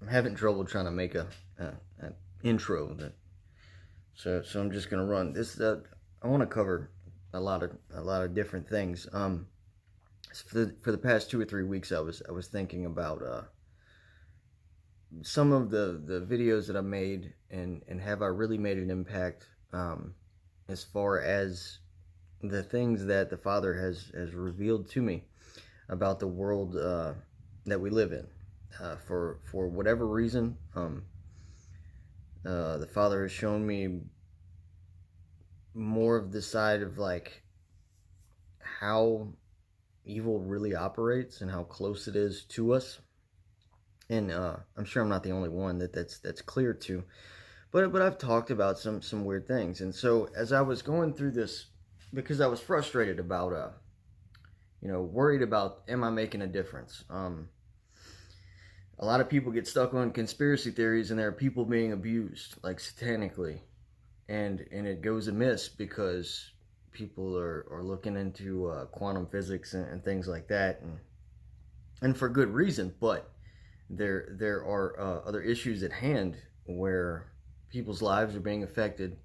I'm having trouble trying to make a an intro that, so I'm just gonna run this. I want to cover a lot of different things. For the past 2 or 3 weeks, I was thinking about some of the videos that I made, and have I really made an impact, as far as the things that the Father has revealed to me about the world that we live in. For whatever reason, the Father has shown me more of the side of like how evil really operates and how close it is to us. And I'm sure I'm not the only one that's clear to, but I've talked about some weird things. And so as I was going through this, because I was frustrated about worried about, am I making a difference? A lot of people get stuck on conspiracy theories, and there are people being abused, like satanically, and it goes amiss because people are looking into quantum physics and things like that, and for good reason. But there are other issues at hand where people's lives are being affected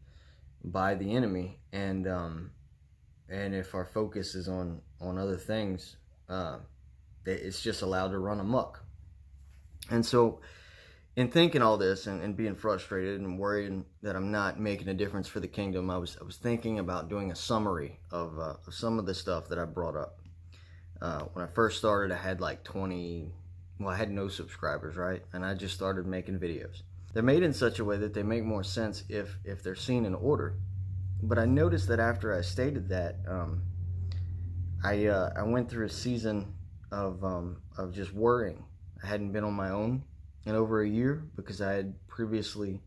by the enemy, and if our focus is on other things, it's just allowed to run amok. And so, in thinking all this and being frustrated and worried that I'm not making a difference for the kingdom, I was thinking about doing a summary of some of the stuff that I brought up. When I first started, I had like 20. Well, I had no subscribers, right? And I just started making videos. They're made in such a way that they make more sense if they're seen in order. But I noticed that after I stated that, I went through a season of just worrying. I hadn't been on my own in over a year because I had previously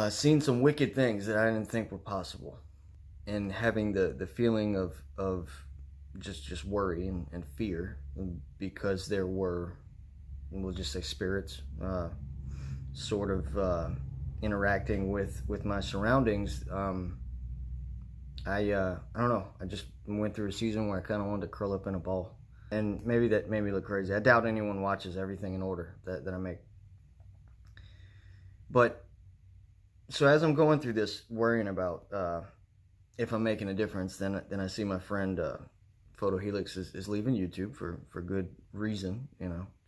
seen some wicked things that I didn't think were possible, and having the feeling of just worry and fear, because there were, we'll just say, spirits sort of interacting with my surroundings. I don't know, I just went through a season where I kind of wanted to curl up in a ball. And maybe that made me look crazy. I doubt anyone watches everything in order that I make. But so as I'm going through this, worrying about if I'm making a difference, then I see my friend Photo Helix is leaving YouTube for good reason,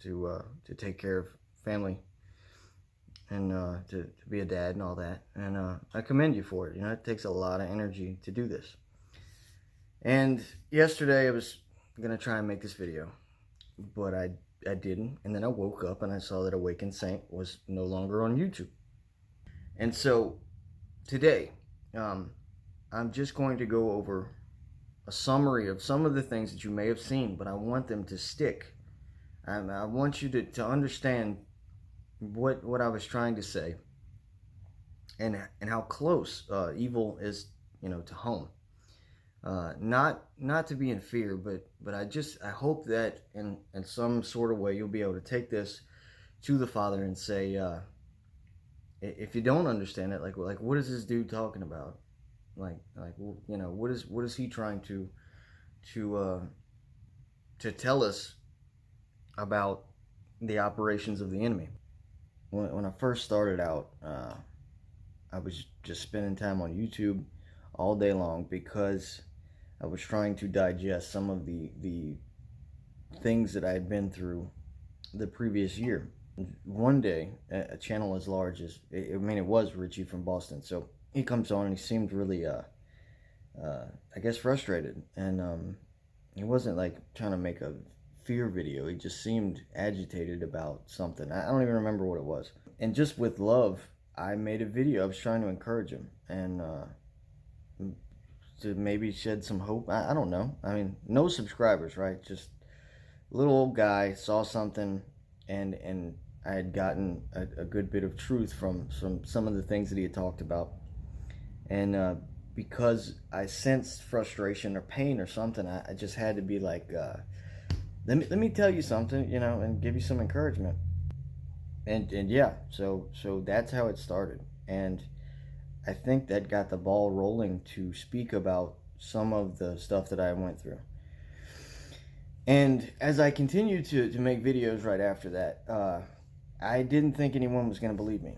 to take care of family and to be a dad and all that. And I commend you for it. It takes a lot of energy to do this. And yesterday I was gonna try and make this video, but I didn't, and then I woke up and I saw that Awakened Saint was no longer on YouTube. And so today, I'm just going to go over a summary of some of the things that you may have seen, but I want them to stick. I want you to understand what I was trying to say, and how close evil is, to home. Not to be in fear, but I hope that in some sort of way you'll be able to take this to the Father and say, if you don't understand it, like what is this dude talking about? What is he trying to tell us about the operations of the enemy? When I first started out, I was just spending time on YouTube all day long because I was trying to digest some of the things that I had been through the previous year. One day, a channel as large as, it was Richie from Boston. So he comes on and he seemed really, I guess, frustrated. And he wasn't like trying to make a fear video. He just seemed agitated about something. I don't even remember what it was. And just with love, I made a video. I was trying to encourage him and to maybe shed some hope. I don't know. No subscribers, right? Just a little old guy saw something, and I had gotten a good bit of truth from some of the things that he had talked about. And because I sensed frustration or pain or something, I just had to be like, let me tell you something, and give you some encouragement. And yeah, so that's how it started. And I think that got the ball rolling to speak about some of the stuff that I went through. And as I continued to make videos right after that, I didn't think anyone was going to believe me.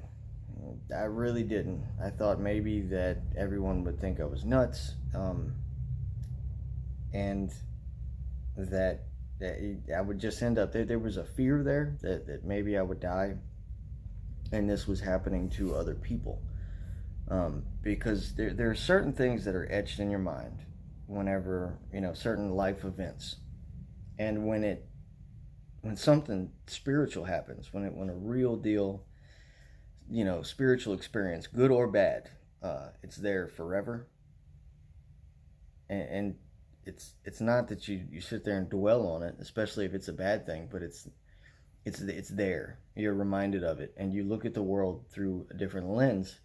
I really didn't. I thought maybe that everyone would think I was nuts, and that I would just end up there. There was a fear there that maybe I would die, and this was happening to other people. Because there are certain things that are etched in your mind whenever, certain life events, and when something spiritual happens, when a real deal, spiritual experience, good or bad, it's there forever. And it's not that you sit there and dwell on it, especially if it's a bad thing, but it's there. You're reminded of it, and you look at the world through a different lens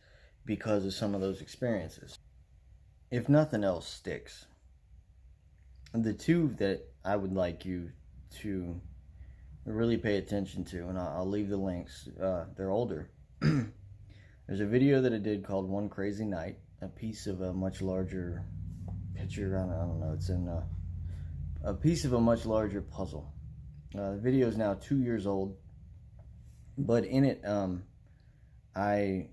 because of some of those experiences. If nothing else sticks, the two that I would like you to really pay attention to, and I'll leave the links, they're older. There's a video that I did called One Crazy Night, a piece of a much larger picture. I don't know, it's in a piece of a much larger puzzle. The video is now 2 years old, but in it, I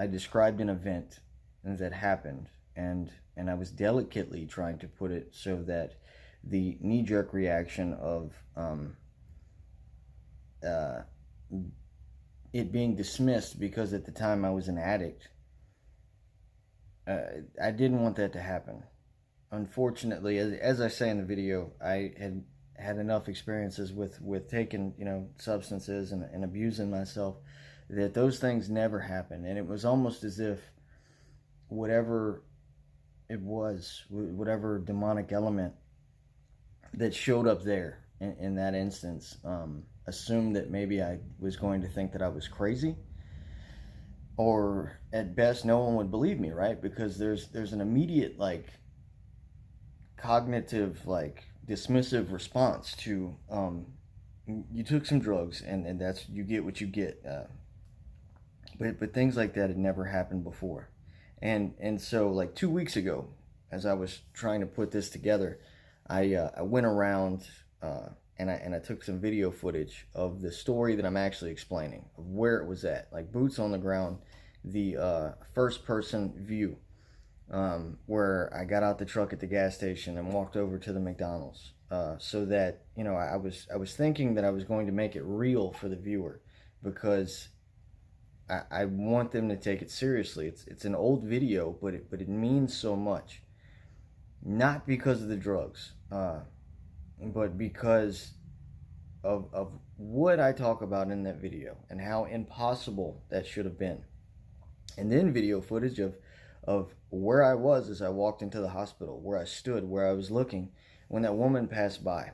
described an event that happened, and I was delicately trying to put it so that the knee-jerk reaction of it being dismissed because at the time I was an addict, I didn't want that to happen. Unfortunately, as I say in the video, I had enough experiences with taking, substances and abusing myself, that those things never happened. And it was almost as if whatever it was, whatever demonic element that showed up there in that instance, assumed that maybe I was going to think that I was crazy, or at best no one would believe me, right? Because there's an immediate cognitive dismissive response to you took some drugs, and that's, you get what you get. But things like that had never happened before. And so 2 weeks ago, as I was trying to put this together, I went around and I took some video footage of the story that I'm actually explaining, of where it was at, like boots on the ground, the first person view, where I got out the truck at the gas station and walked over to the McDonald's, so that I was thinking that I was going to make it real for the viewer, because I want them to take it seriously. It's an old video, but it means so much. Not because of the drugs, but because of what I talk about in that video and how impossible that should have been. And then video footage of where I was as I walked into the hospital, where I stood, where I was looking when that woman passed by.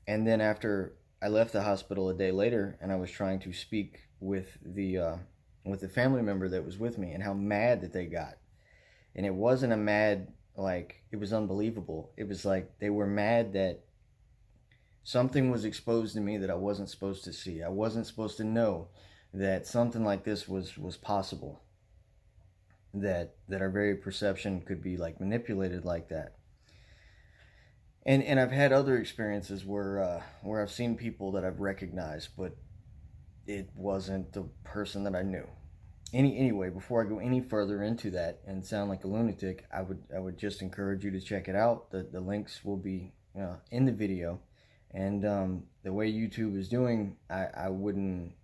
And then after I left the hospital a day later, and I was trying to speak with the family member that was with me, and how mad that they got. And it wasn't a mad it was unbelievable. It was they were mad that something was exposed to me that I wasn't supposed to see. I wasn't supposed to know that something like this was possible. That our very perception could be manipulated like that. And I've had other experiences where I've seen people that I've recognized, but it wasn't the person that I knew. Anyway, before I go any further into that and sound like a lunatic, I would just encourage you to check it out. The links will be in the video, and the way YouTube is doing, I wouldn't,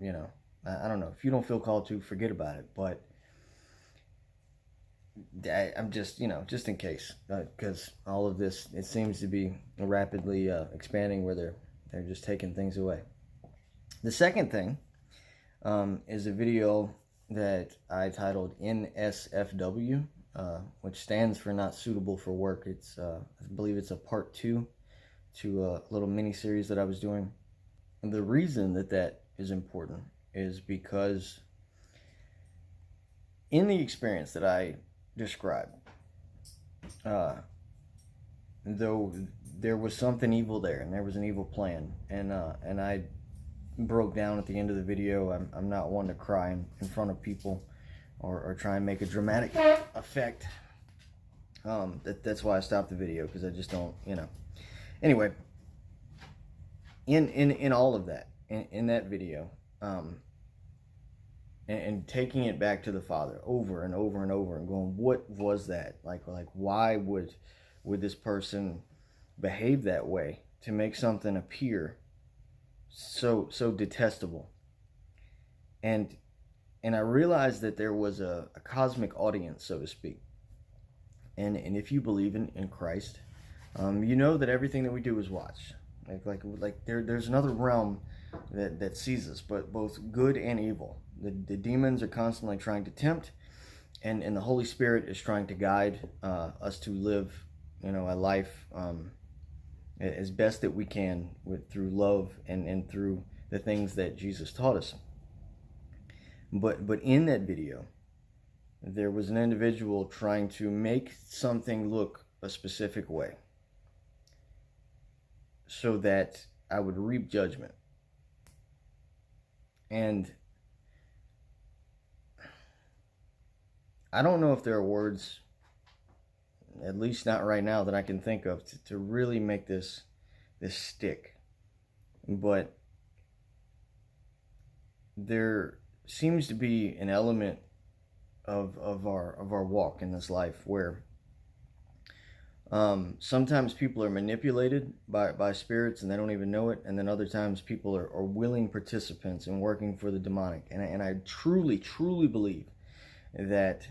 I don't know, if you don't feel called to, forget about it. But I'm just, just in case, because all of this, it seems to be rapidly expanding, where they're just taking things away. The second thing is a video that I titled NSFW, which stands for Not Suitable for Work. It's I believe it's a part 2 to a little mini series that I was doing. And the reason that is important is because in the experience that I described, though there was something evil there, and there was an evil plan, and I broke down at the end of the video. I'm not one to cry in front of people or try and make a dramatic effect. That's why I stopped the video, because I just don't, Anyway, in all of that, in that video, and taking it back to the Father over and over and over and going, what was that? Like why would this person behave that way to make something appear so detestable? And I realized that there was a cosmic audience, so to speak. And if you believe in Christ, you know that everything that we do is watched. Like there's another realm that sees us, but both good and evil. The demons are constantly trying to tempt, and the Holy Spirit is trying to guide us to live, a life as best that we can through love and through the things that Jesus taught us. But in that video, there was an individual trying to make something look a specific way so that I would reap judgment. And I don't know if there are words, at least not right now, that I can think of to really make this stick. But there seems to be an element of our walk in this life where sometimes people are manipulated by spirits and they don't even know it, and then other times people are willing participants in working for the demonic. And I truly believe that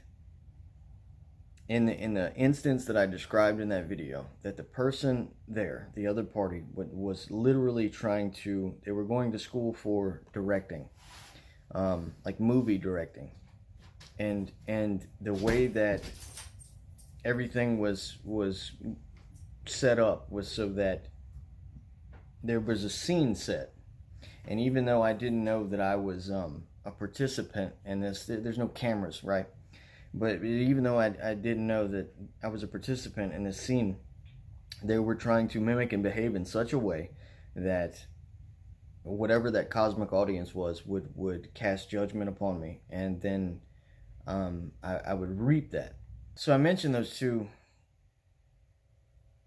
in the instance that I described in that video, that the person there, the other party, was literally they were going to school for directing, like movie directing, and the way that everything was set up was so that there was a scene set. And even though I didn't know that I was a participant in this, there's no cameras, right? But even though I didn't know that I was a participant in this scene, they were trying to mimic and behave in such a way that whatever that cosmic audience was would cast judgment upon me, and then I would reap that. So I mentioned those two.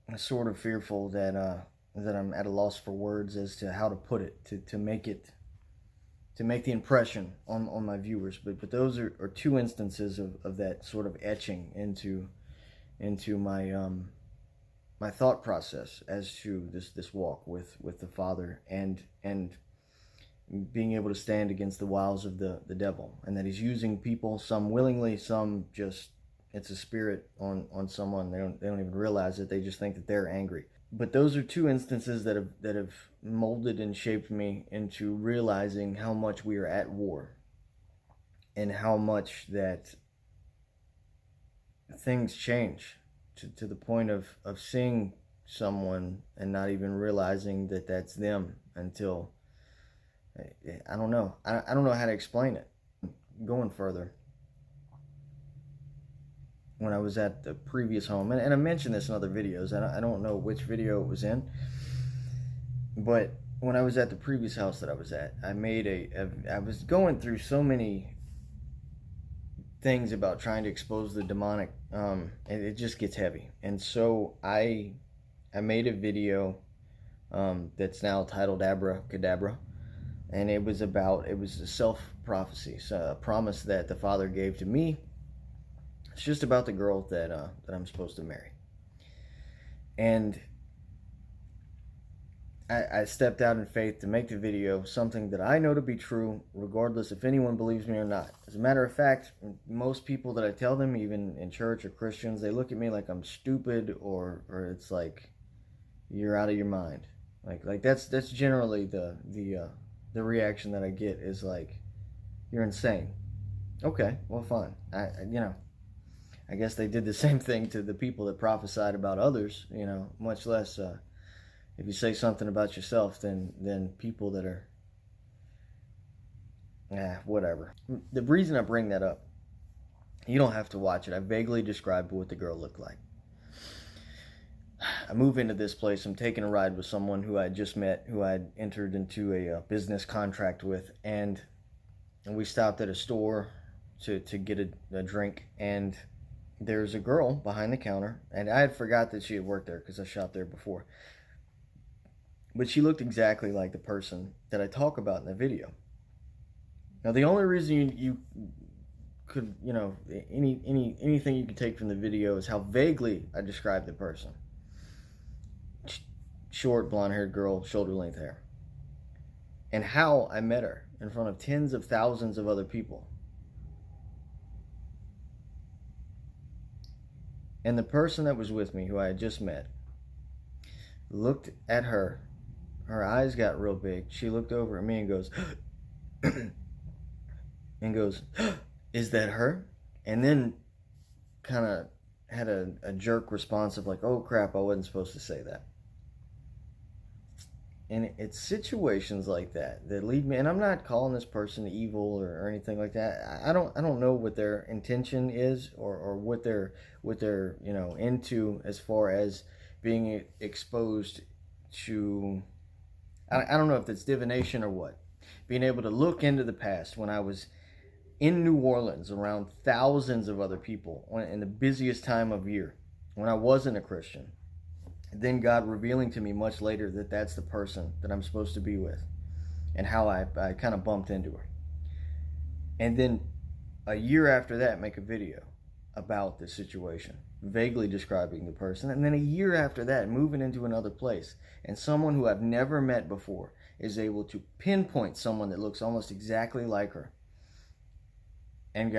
I'm sort of fearful that I'm at a loss for words as to how to put it to make the impression on my viewers. But those are two instances of that sort of etching into my thought process as to this walk with the Father, and being able to stand against the wiles of the devil, and that he's using people, some willingly, some just it's a spirit on someone. They don't even realize it. They just think that they're angry. But those are two instances that have molded and shaped me into realizing how much we are at war, and how much that things change to the point of seeing someone and not even realizing that that's them until I don't know. I don't know how to explain it. Going further, when I was at the previous home, and I mentioned this in other videos, I don't know which video it was in, but when I was at the previous house that I was at, I was going through so many things about trying to expose the demonic, and it just gets heavy. And so I made a video that's now titled Abracadabra, and it was a self-prophecy, so a promise that the Father gave to me. It's just about the girl that I'm supposed to marry. And I stepped out in faith to make the video something that I know to be true, regardless if anyone believes me or not. As a matter of fact, most people that I tell them, even in church or Christians, they look at me like I'm stupid, or it's like, you're out of your mind. Like that's generally the reaction that I get, is like, you're insane. Okay, well, fine. I guess they did the same thing to the people that prophesied about others, much less if you say something about yourself, then people that are, whatever. The reason I bring that up, you don't have to watch it. I vaguely described what the girl looked like. I move into this place. I'm taking a ride with someone who I just met, who I had entered into a business contract with, and we stopped at a store to get a drink, and there's a girl behind the counter, and I had forgot that she had worked there because I shopped there before. but she looked exactly like the person that I talk about in the video. Now, the only reason you could, anything you could take from the video is how vaguely I described the person. Short, blonde-haired girl, shoulder-length hair. And how I met her in front of tens of thousands of other people. And the person that was with me, who I had just met, looked at her. Her eyes got real big. She looked over at me and goes, is that her? And then kind of had a jerk response of like, oh crap, I wasn't supposed to say that. And it's situations like that that lead me, and I'm not calling this person evil or anything like that. I don't know what their intention is or what they're into as far as being exposed to. I don't know if it's divination or what. Being able to look into the past when I was in New Orleans around thousands of other people in the busiest time of year when I wasn't a Christian. Then God revealing to me much later that that's the person that I'm supposed to be with, and how I kind of bumped into her. And then a year after that, make a video about the situation, vaguely describing the person. And then a year after that, moving into another place, and someone who I've never met before is able to pinpoint someone that looks almost exactly like her. And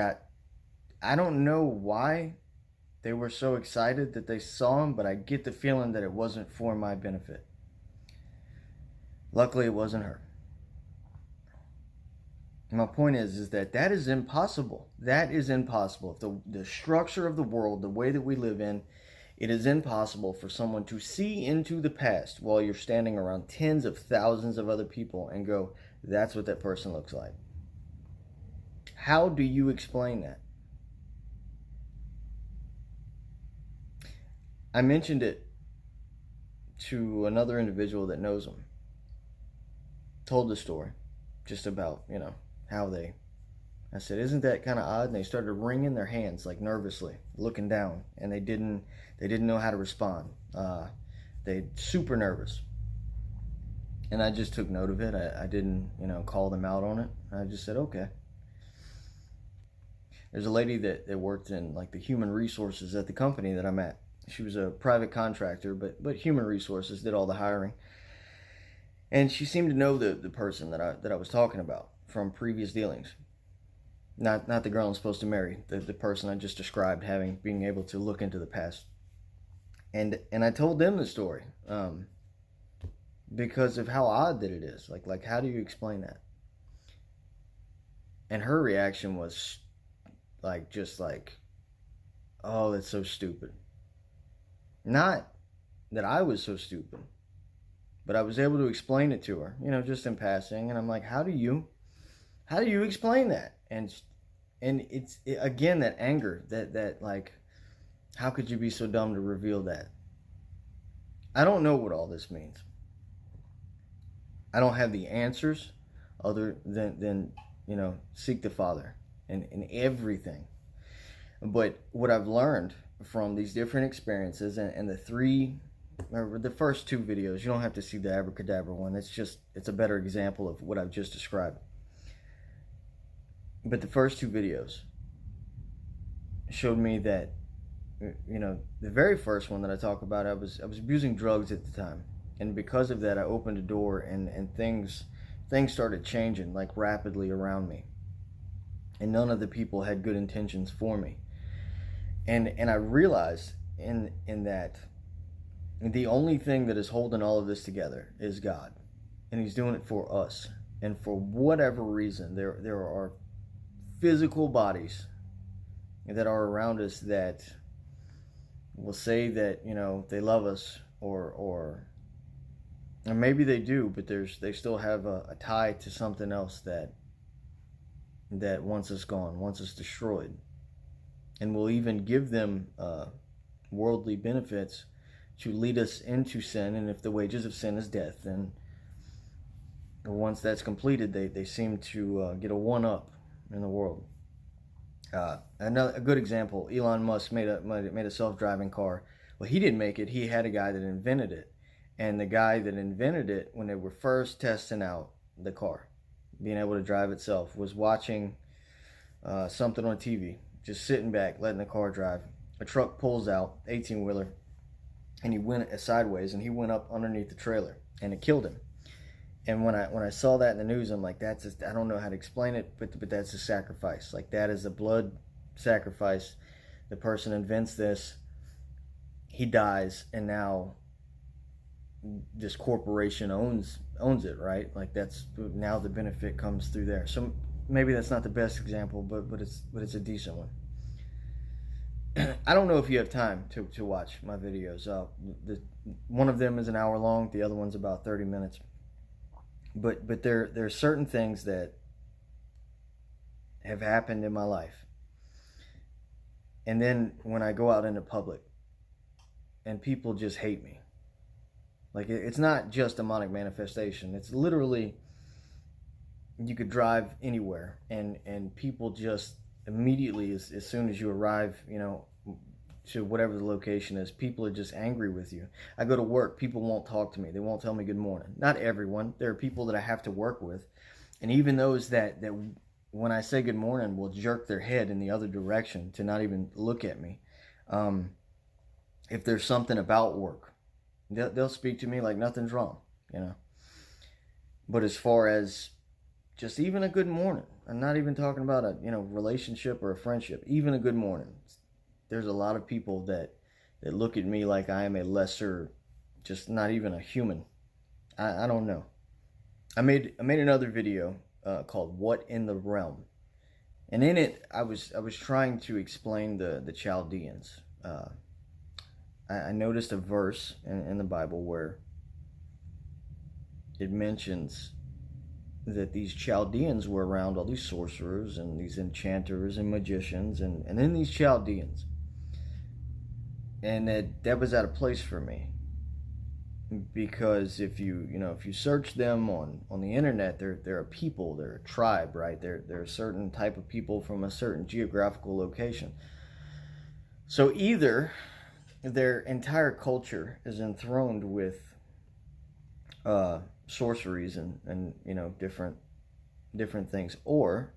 I don't know why they were so excited that they saw him, but I get the feeling that it wasn't for my benefit. Luckily, it wasn't her. My point is that is impossible. That is impossible. If the structure of the world, the way that we live in, it is impossible for someone to see into the past while you're standing around tens of thousands of other people and go, that's what that person looks like. How do you explain that? I mentioned it to another individual that knows him. Told the story just about, how I said, isn't that kind of odd? And they started wringing their hands like nervously, looking down, and they didn't know how to respond. They super nervous. And I just took note of it. I didn't, call them out on it. I just said, okay. There's a lady that worked in like the human resources at the company that I'm at. She was a private contractor, but human resources did all the hiring. And she seemed to know the person that I was talking about from previous dealings. Not the girl I'm supposed to marry, the person I just described being able to look into the past. And I told them the story because of how odd that it is. Like how do you explain that? And her reaction was just like, oh, that's so stupid. Not that I was so stupid, but I was able to explain it to her, just in passing. And I'm like, how do you explain that? And it's again, that anger, that like, how could you be so dumb to reveal that? I don't know what all this means. I don't have the answers other than seek the Father in everything. But what I've learned from these different experiences and the first two videos, you don't have to see the Abracadabra one. It's a better example of what I've just described. But the first two videos showed me that, the very first one that I talk about, I was abusing drugs at the time. And because of that, I opened a door and things started changing like rapidly around me. And none of the people had good intentions for me. And I realized in that the only thing that is holding all of this together is God. And He's doing it for us. And for whatever reason, there are physical bodies that are around us that will say that, they love us or maybe they do, but they still have a tie to something else that wants us gone, wants us destroyed. And will even give them worldly benefits to lead us into sin. And if the wages of sin is death, then once that's completed, they seem to get a one-up in the world. A good example, Elon Musk made a self-driving car. Well, he didn't make it. He had a guy that invented it. And the guy that invented it, when they were first testing out the car, being able to drive itself, was watching something on TV, just sitting back, letting the car drive. A truck pulls out, 18-wheeler, and he went sideways, and he went up underneath the trailer, and it killed him. And when I saw that in the news, I'm like, that's just, I don't know how to explain it, but that's a sacrifice. Like, that is a blood sacrifice. The person invents this, he dies, and now this corporation owns it, right? Like, that's now the benefit comes through there. So maybe that's not the best example, but it's a decent one. I don't know if you have time to watch my videos. One of them is an hour long, the other one's about 30 minutes. But there are certain things that have happened in my life, and then when I go out into public and people just hate me, like, it's not just demonic manifestation. It's literally, you could drive anywhere and people just immediately, as soon as you arrive, to whatever the location is, people are just angry with you. I go to work, people won't talk to me. They won't tell me good morning. Not everyone. There are people that I have to work with. And even those that when I say good morning will jerk their head in the other direction to not even look at me. If there's something about work, they'll speak to me like nothing's wrong, But as far as just even a good morning, I'm not even talking about a relationship or a friendship, even a good morning. There's a lot of people that look at me like I am a lesser, just not even a human. I don't know. I made another video called "What in the Realm," and in it I was trying to explain the Chaldeans. I noticed a verse in the Bible where it mentions that these Chaldeans were around all these sorcerers and these enchanters and magicians, and then these Chaldeans. And that was out of place for me, because if you search them on the internet, they're a people, they're a tribe, right? They're a certain type of people from a certain geographical location. So either their entire culture is enthroned with sorceries and different things, or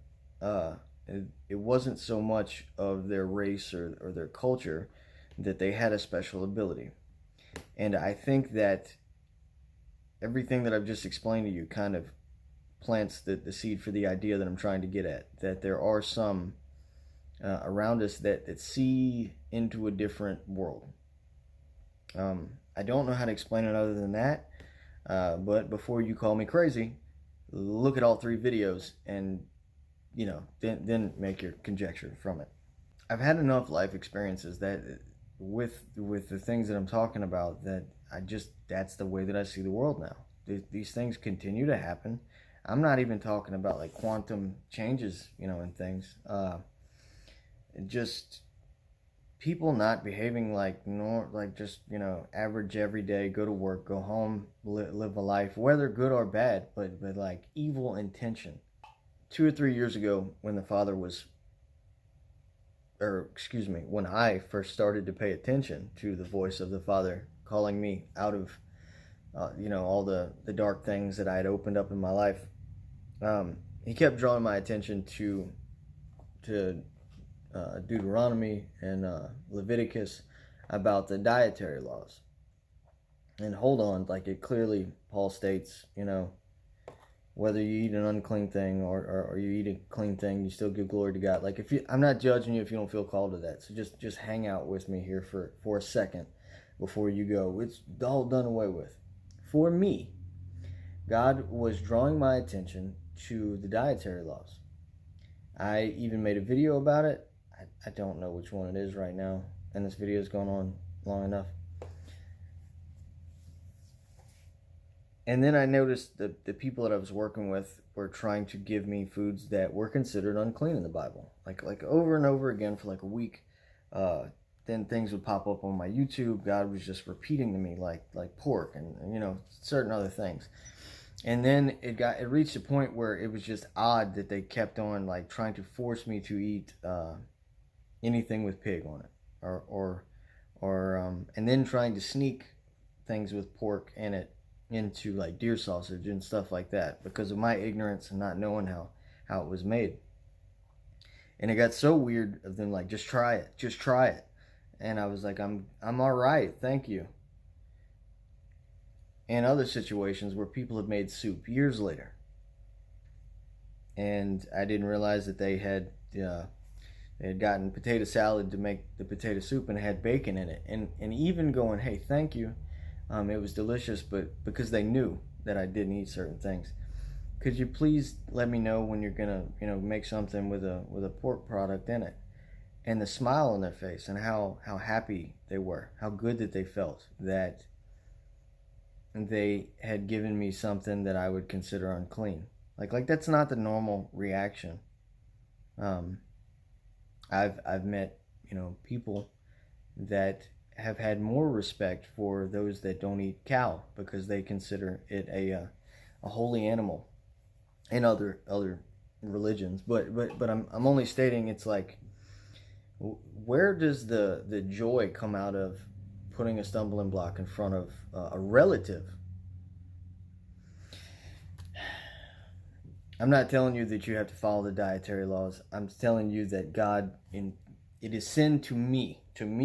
it wasn't so much of their race or their culture that they had a special ability. And I think that everything that I've just explained to you kind of plants the seed for the idea that I'm trying to get at, that there are some around us that see into a different world. I don't know how to explain it other than that, but before you call me crazy, look at all 3 videos and then make your conjecture from it. I've had enough life experiences that with the things that I'm talking about, that that's the way that I see the world now. These things continue to happen. I'm not even talking about like quantum changes, and things. Just people not behaving like just average everyday, go to work, go home, live a life, whether good or bad, but like evil intention. 2 or 3 years ago, when when I first started to pay attention to the voice of the Father calling me out of all the dark things that I had opened up in my life, he kept drawing my attention to Deuteronomy and Leviticus about the dietary laws. And hold on, like, it clearly, Paul states, whether you eat an unclean thing or you eat a clean thing, you still give glory to God. Like, I'm not judging you if you don't feel called to that. So just hang out with me here for a second before you go. It's all done away with. For me, God was drawing my attention to the dietary laws. I even made a video about it. I don't know which one it is right now, and this video has gone on long enough. And then I noticed that the people that I was working with were trying to give me foods that were considered unclean in the Bible. Like over and over again for like a week. Then things would pop up on my YouTube. God was just repeating to me like pork and certain other things. And then it reached a point where it was just odd that they kept on like trying to force me to eat anything with pig on it, or and then trying to sneak things with pork in it into like deer sausage and stuff like that because of my ignorance and not knowing how it was made. And it got so weird of them like, just try it. And I was like, I'm all right, thank you. And other situations where people have made soup years later, and I didn't realize that they had gotten potato salad to make the potato soup and it had bacon in it, and even going, hey, thank you, it was delicious, but because they knew that I didn't eat certain things, could you please let me know when you're gonna make something with a pork product in it? And the smile on their face and how happy they were, how good that they felt that they had given me something that I would consider unclean. Like that's not the normal reaction. I've met people that have had more respect for those that don't eat cow because they consider it a holy animal in other religions. But I'm only stating, it's like, where does the joy come out of putting a stumbling block in front of a relative? I'm not telling you that you have to follow the dietary laws. I'm telling you that it is sin to me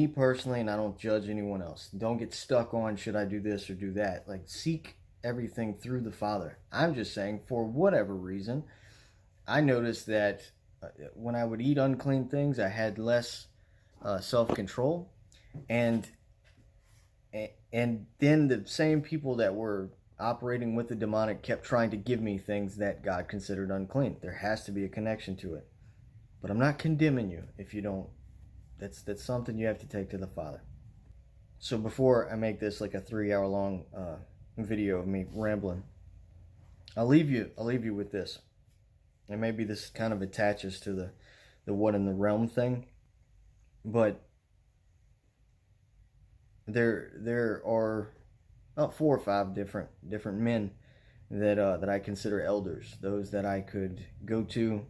personally, and I don't judge anyone else. Don't get stuck on, should I do this or do that? Like, seek everything through the Father. I'm just saying, for whatever reason, I noticed that when I would eat unclean things, I had less self-control, and then the same people that were operating with the demonic kept trying to give me things that God considered unclean. There has to be a connection to it. But I'm not condemning you if you don't. That's something you have to take to the Father. So before I make this like a 3-hour long video of me rambling, I'll leave you with this. And maybe this kind of attaches to the what in the realm thing. But there are about 4 or 5 different men that I consider elders, those that I could go to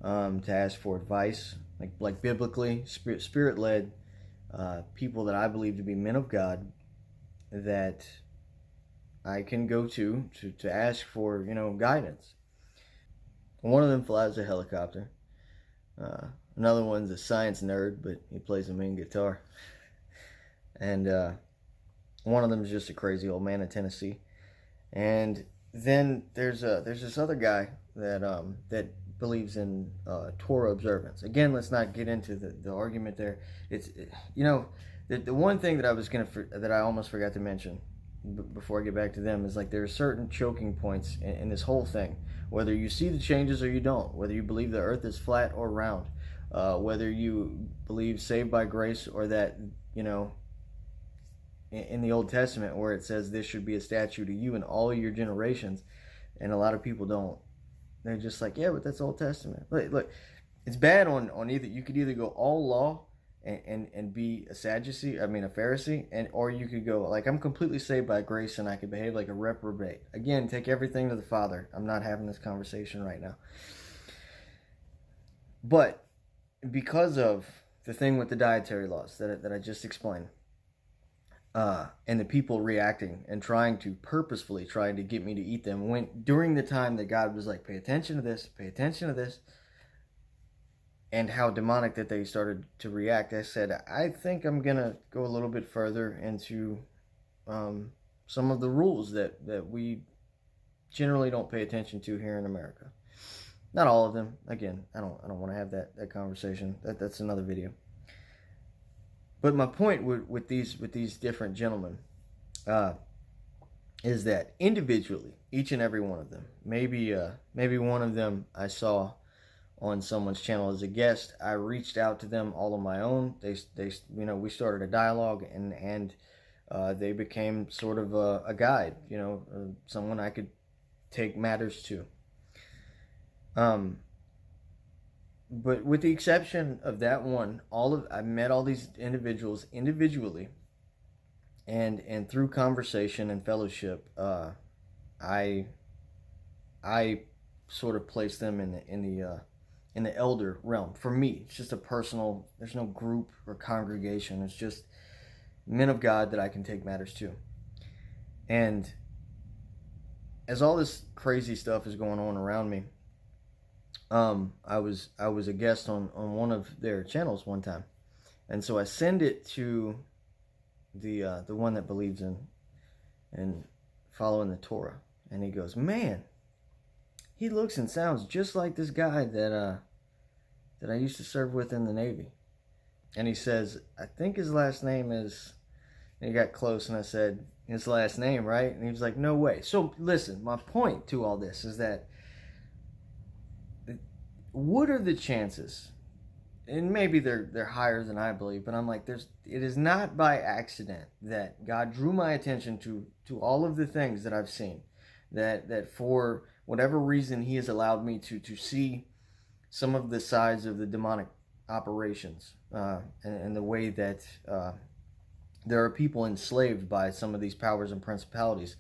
ask for advice, like biblically, spirit led people that I believe to be men of God, that I can go to ask for guidance. One of them flies a helicopter. Another one's a science nerd, but he plays a mean guitar. And one of them is just a crazy old man in Tennessee. And then there's this other guy that believes in Torah observance. Again, let's not get into the argument there. The one thing that I almost forgot to mention before I get back to them is, like, there are certain choking points in this whole thing. Whether you see the changes or you don't, whether you believe the earth is flat or round, whether you believe saved by grace, or that in the Old Testament where it says this should be a statue to you and all your generations, and a lot of people don't. They're just like, yeah, but that's Old Testament. Look, it's bad on either. You could either go all law and be a Pharisee, or you could go like, I'm completely saved by grace and I could behave like a reprobate. Again, take everything to the Father. I'm not having this conversation right now. But because of the thing with the dietary laws that I just explained, and the people reacting and trying to get me to eat them, during the time that God was like, pay attention to this, and how demonic that they started to react, I said, I think I'm gonna go a little bit further into some of the rules that we generally don't pay attention to here in America. Not all of them. Again, I don't want to have that conversation. That's another video. But my point with these different gentlemen is that individually, each and every one of them, maybe one of them I saw on someone's channel as a guest. I reached out to them all on my own. They we started a dialogue, and they became sort of a guide, someone I could take matters to. But with the exception of that one, I met all these individuals individually, and through conversation and fellowship, I sort of placed them in the elder realm. For me, it's just a personal. There's no group or congregation. It's just men of God that I can take matters to. And as all this crazy stuff is going on around me, I was a guest on one of their channels one time, and so I send it to the one that believes in following the Torah, and he goes, "Man, he looks and sounds just like this guy that I used to serve with in the Navy." And he says, "I think his last name is," and he got close, and I said, "His last name, right?" And he was like, "No way." So listen, my point to all this is that what are the chances? And maybe they're higher than I believe, but I'm like, it is not by accident that God drew my attention to all of the things that I've seen, that for whatever reason He has allowed me to see some of the sides of the demonic operations, and the way that there are people enslaved by some of these powers and principalities,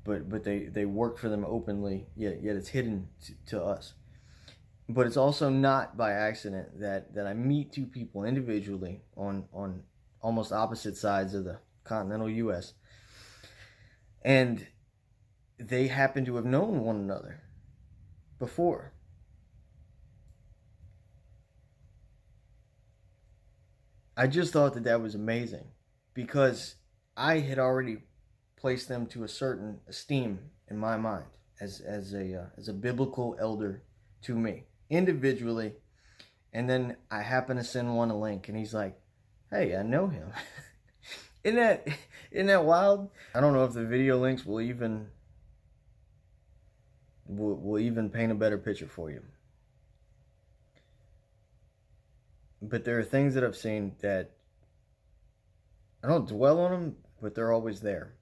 but they work for them openly, yet it's hidden to us. But it's also not by accident that I meet two people individually on almost opposite sides of the continental U.S. and they happen to have known one another before. I just thought that was amazing, because I had already placed them to a certain esteem in my mind as a biblical elder to me individually. And then I happen to send one a link, and he's like, "Hey, I know him." Isn't that wild? I don't know if the video links will even paint a better picture for you. But there are things that I've seen that I don't dwell on them, but they're always there.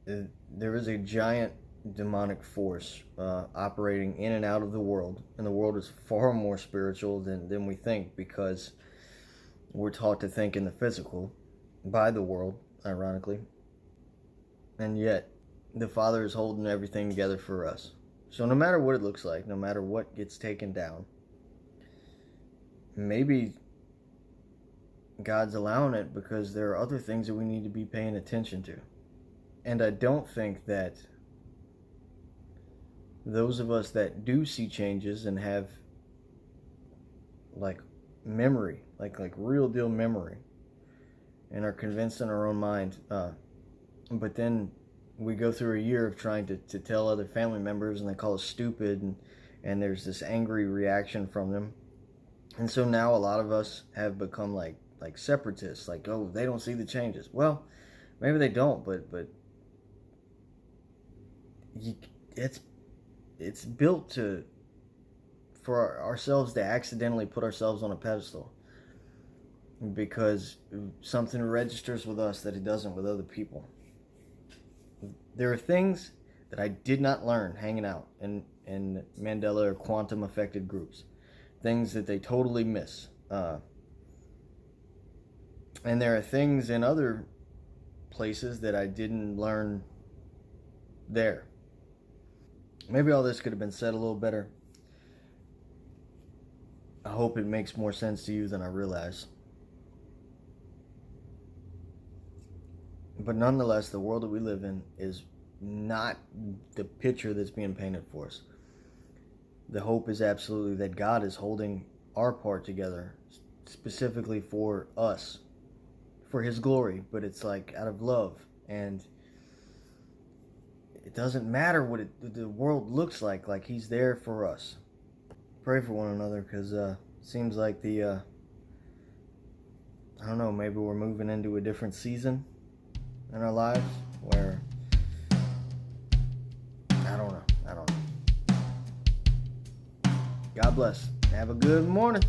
There is a giant demonic force operating in and out of the world, and the world is far more spiritual than we think, because we're taught to think in the physical by the world, ironically, and yet the Father is holding everything together for us. So no matter what it looks like, no matter what gets taken down, maybe God's allowing it because there are other things that we need to be paying attention to. And I don't think that those of us that do see changes and have like memory, like real deal memory, and are convinced in our own mind, but then we go through a year of trying to tell other family members, and they call us stupid, and there's this angry reaction from them. And so now a lot of us have become like separatists, like, oh, they don't see the changes. Well, maybe they don't, but it's built for ourselves to accidentally put ourselves on a pedestal, because something registers with us that it doesn't with other people. There are things that I did not learn hanging out in Mandela or quantum affected groups, things that they totally miss, and there are things in other places that I didn't learn there. Maybe all this could have been said a little better. I hope it makes more sense to you than I realize. But nonetheless, the world that we live in is not the picture that's being painted for us. The hope is absolutely that God is holding our part together, specifically for us, for His glory, but it's like out of love. And it doesn't matter what the world looks like He's there for us. Pray for one another, because seems like I don't know, maybe we're moving into a different season in our lives where I don't know. God bless. Have a good morning.